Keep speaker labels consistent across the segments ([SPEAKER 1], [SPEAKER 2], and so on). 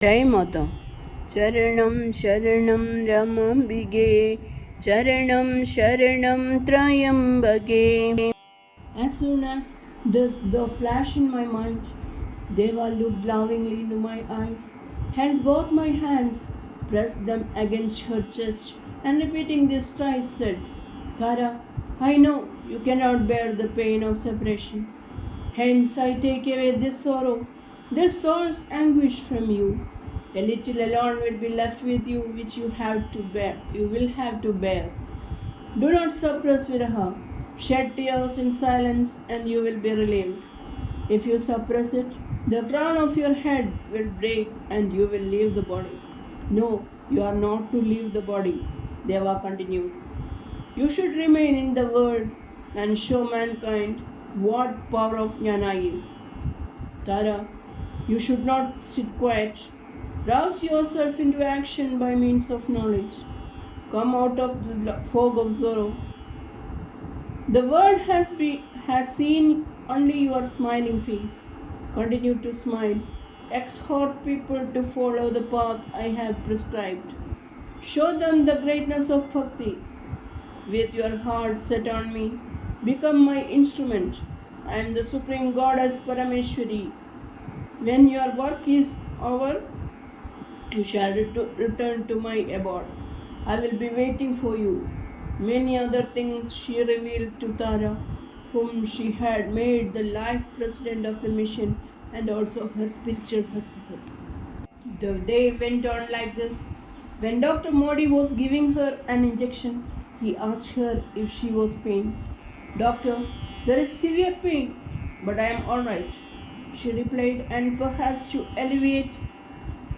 [SPEAKER 1] जय माता। चरणं शरणं रमाम्बिके, चरणं शरणं त्र्यम्बके. As soon as the flash in my mind, Deva looked lovingly into my eyes, held both my hands, pressed them against her chest, and repeating this thrice said, Tara, I know you cannot bear the pain of separation. Hence I take away this sorrow, this soul's anguish from you. A little alone will be left with you, which you have to bear. You will have to bear. Do not suppress viraha. Shed tears in silence, and you will be relieved. If you suppress it, the crown of your head will break, and you will leave the body. No, you are not to leave the body, Deva continued. You should remain in the world and show mankind what power of jnana is. Tara, you should not sit quiet. Rouse yourself into action by means of knowledge. Come out of the fog of sorrow. The world has seen only your smiling face. Continue to smile. Exhort people to follow the path I have prescribed. Show them the greatness of bhakti. With your heart set on me, become my instrument. I am the Supreme Goddess Parameshwari. When your work is over, you shall return to my abode. I will be waiting for you. Many other things she revealed to Tara, whom she had made the life president of the mission and also her spiritual successor. The day went on like this. When Dr. Modi was giving her an injection, he asked her if she was pain. Doctor, there is severe pain, but I am alright, she replied, and perhaps to alleviate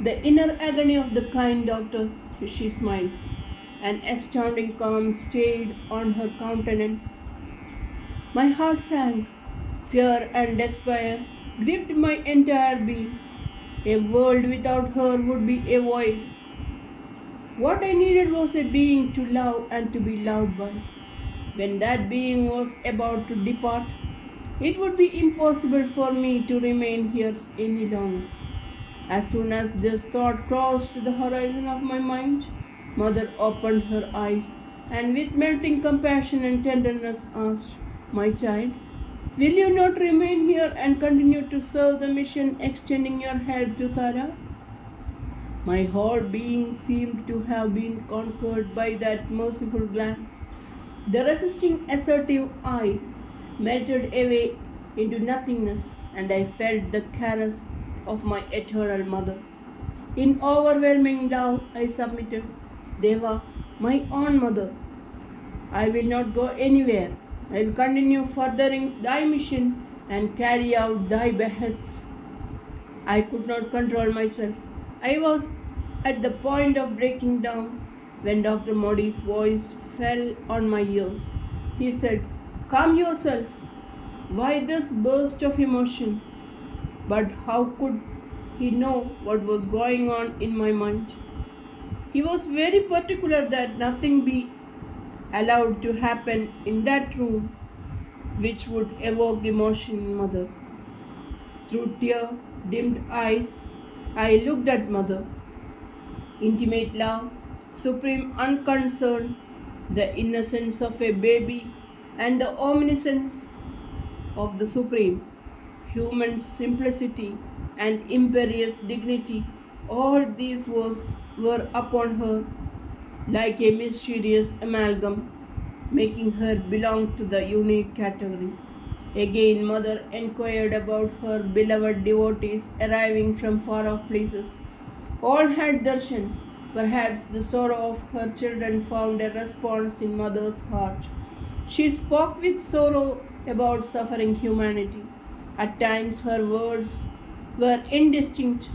[SPEAKER 1] the inner agony of the kind doctor, she smiled. An astounding calm stayed on her countenance. My heart sank. Fear and despair gripped my entire being. A world without her would be a void. What I needed was a being to love and to be loved by. When that being was about to depart, it would be impossible for me to remain here any longer. As soon as this thought crossed the horizon of my mind, Mother opened her eyes and with melting compassion and tenderness asked, My child, will you not remain here and continue to serve the mission, extending your help to Tara? My whole being seemed to have been conquered by that merciful glance. The resisting, assertive eye melted away into nothingness, and I felt the caress of my eternal mother. In overwhelming love, I submitted. Deva, my own mother, I will not go anywhere. I will continue furthering thy mission and carry out thy behests. I could not control myself. I was at the point of breaking down when Dr. Modi's voice fell on my ears. He said, Calm yourself. Why this burst of emotion? But how could he know what was going on in my mind? He was very particular that nothing be allowed to happen in that room which would evoke emotion in Mother. Through tear-dimmed eyes, I looked at Mother. Intimate love, supreme unconcern, the innocence of a baby, and the omniscience of the Supreme. Human simplicity and imperious dignity, all these were upon her like a mysterious amalgam, making her belong to the unique category. Again, Mother inquired about her beloved devotees arriving from far-off places. All had darshan. Perhaps the sorrow of her children found a response in Mother's heart. She spoke with sorrow about suffering humanity. At times her words were indistinct,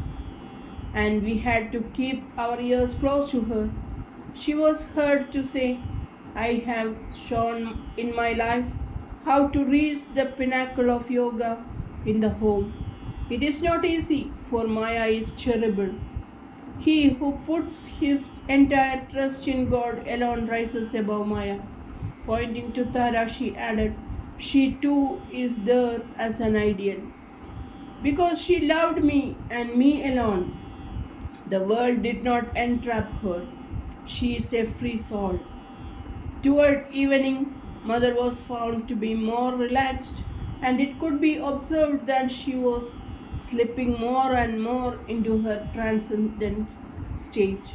[SPEAKER 1] and we had to keep our ears close to her. She was heard to say, I have shown in my life how to reach the pinnacle of yoga in the home. It is not easy, for Maya is terrible. He who puts his entire trust in God alone rises above Maya. Pointing to Tara, she added, she too is there as an ideal. Because she loved me and me alone, The world did not entrap her. She is a free soul. Toward evening, Mother was found to be more relaxed, and it could be observed that she was slipping more and more into her transcendent state.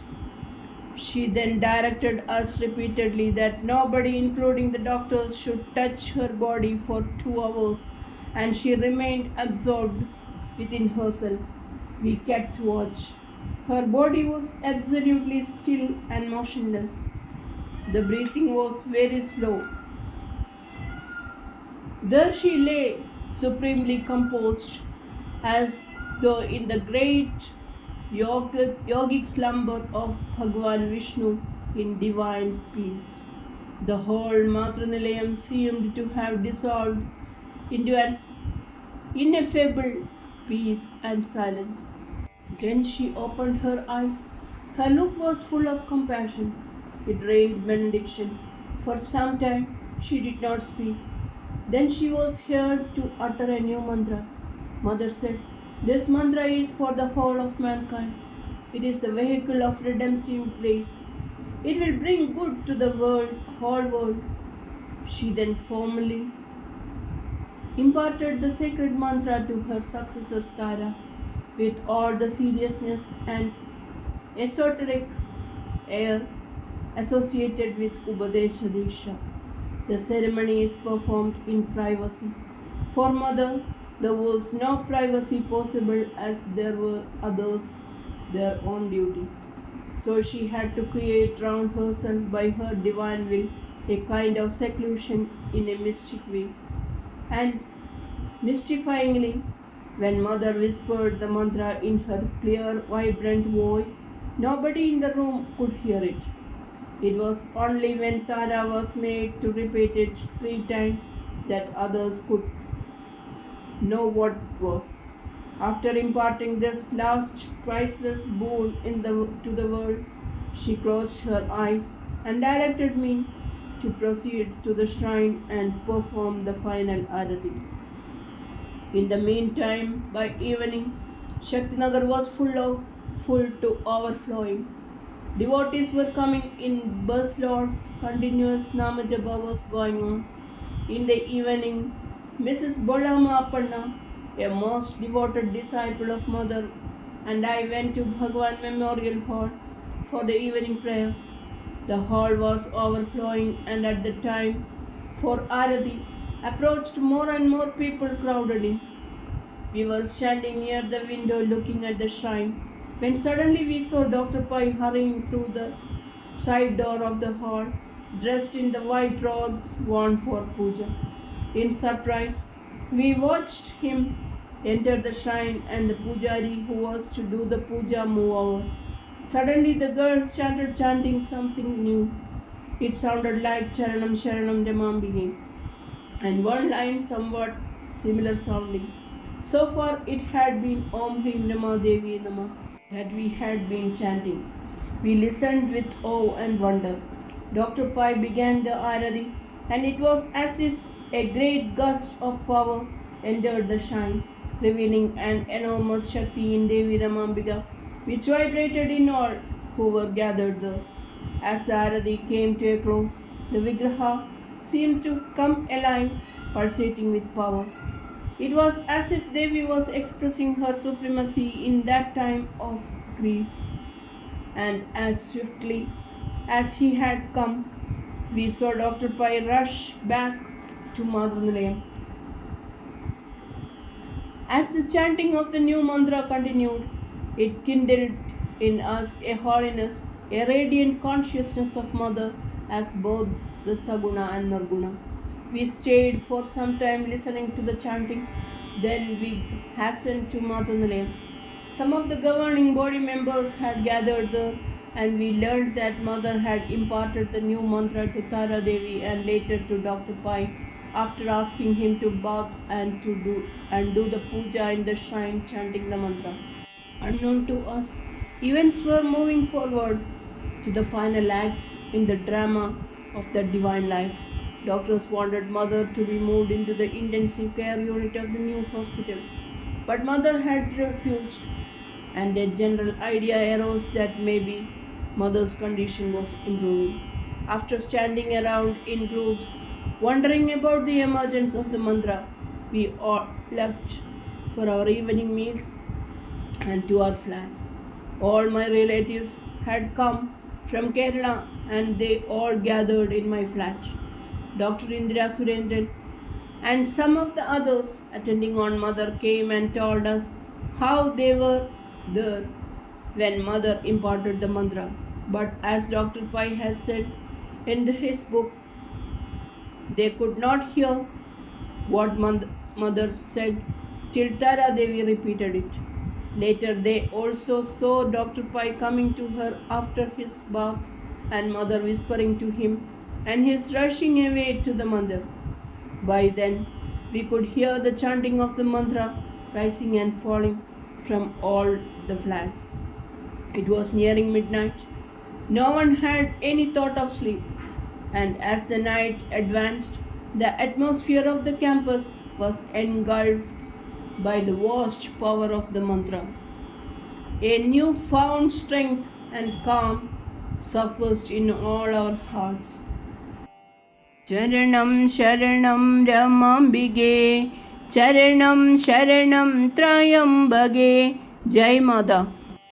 [SPEAKER 1] She then directed us repeatedly that nobody, including the doctors, should touch her body for 2 hours, and she remained absorbed within herself. We kept watch. Her body was absolutely still and motionless. The breathing was very slow. There she lay, supremely composed, as though in the great yogic slumber of Bhagavan Vishnu in divine peace. The whole Matranilayam seemed to have dissolved into an ineffable peace and silence. Then she opened her eyes. Her look was full of compassion. It rained benediction. For some time she did not speak. Then she was heard to utter a new mantra. Mother said, "This mantra is for the whole of mankind. It is the vehicle of redemptive grace. It will bring good to the whole world." She then formally imparted the sacred mantra to her successor Tara with all the seriousness and esoteric air associated with Upadesha Diksha. The ceremony is performed in privacy. For Mother, there was no privacy possible as there were others their own duty. So she had to create round herself by her divine will a kind of seclusion in a mystic way. And mystifyingly, when Mother whispered the mantra in her clear, vibrant voice, nobody in the room could hear it. It was only when Tara was made to repeat it 3 times that others could know what it was. After imparting this last priceless boon to the world, she closed her eyes and directed me to proceed to the shrine and perform the final arati. In the meantime, by evening, Shaktinagar was full to overflowing. Devotees were coming in busloads. Continuous Namajapa was going on. In the evening, Mrs. Bolama Appanna, a most devoted disciple of Mother, and I went to Bhagwan Memorial Hall for the evening prayer. The hall was overflowing, and at the time for Arati approached more and more people crowded in. We were standing near the window looking at the shrine when suddenly we saw Dr. Pai hurrying through the side door of the hall, dressed in the white robes worn for puja. In surprise, we watched him enter the shrine and the pujari who was to do the puja move over. Suddenly the girls started chanting something new. It sounded like Charanam Sharanam Ramambige, and one line somewhat similar sounding. So far it had been Om Hrim Rama Devi Nama that we had been chanting. We listened with awe and wonder. Dr. Pai began the arati, and it was as if a great gust of power entered the shrine, revealing an enormous Shakti in Devi Ramambika, which vibrated in all who were gathered there. As the arati came to a close, the Vigraha seemed to come alive, pulsating with power. It was as if Devi was expressing her supremacy in that time of grief. And as swiftly as he had come, we saw Dr. Pai rush back to Madhurnilayam. As the chanting of the new mantra continued, it kindled in us a holiness, a radiant consciousness of Mother as both the Saguna and Nirguna. We stayed for some time listening to the chanting. Then we hastened to Madhurnilayam. Some of the governing body members had gathered there, and we learned that Mother had imparted the new mantra to Tara Devi and later to Dr. Pai after asking him to bath and do the puja in the shrine chanting the mantra. Unknown to us, events were moving forward to the final acts in the drama of the divine life. Doctors wanted Mother to be moved into the intensive care unit of the new hospital, but Mother had refused, and a general idea arose that maybe mother's condition was improving. After standing around in groups, wondering about the emergence of the mantra, we all left for our evening meals and to our flats. All my relatives had come from Kerala and they all gathered in my flat. Dr. Indira Surendran and some of the others attending on mother came and told us how they were there when mother imparted the mantra. But as Dr. Pai has said in his book, they could not hear what mother said till Tara Devi repeated it. Later they also saw Dr. Pai coming to her after his bath and mother whispering to him and his rushing away to the mandir. By then we could hear the chanting of the mantra rising and falling from all the flats. It was nearing midnight. No one had any thought of sleep, and as the night advanced, the atmosphere of the campus was engulfed by the vast power of the mantra. A new-found strength and calm surfaced in all our hearts. Charanam Sharanam Ramambige, Charanam Sharanam Trayambage. Jai Mother.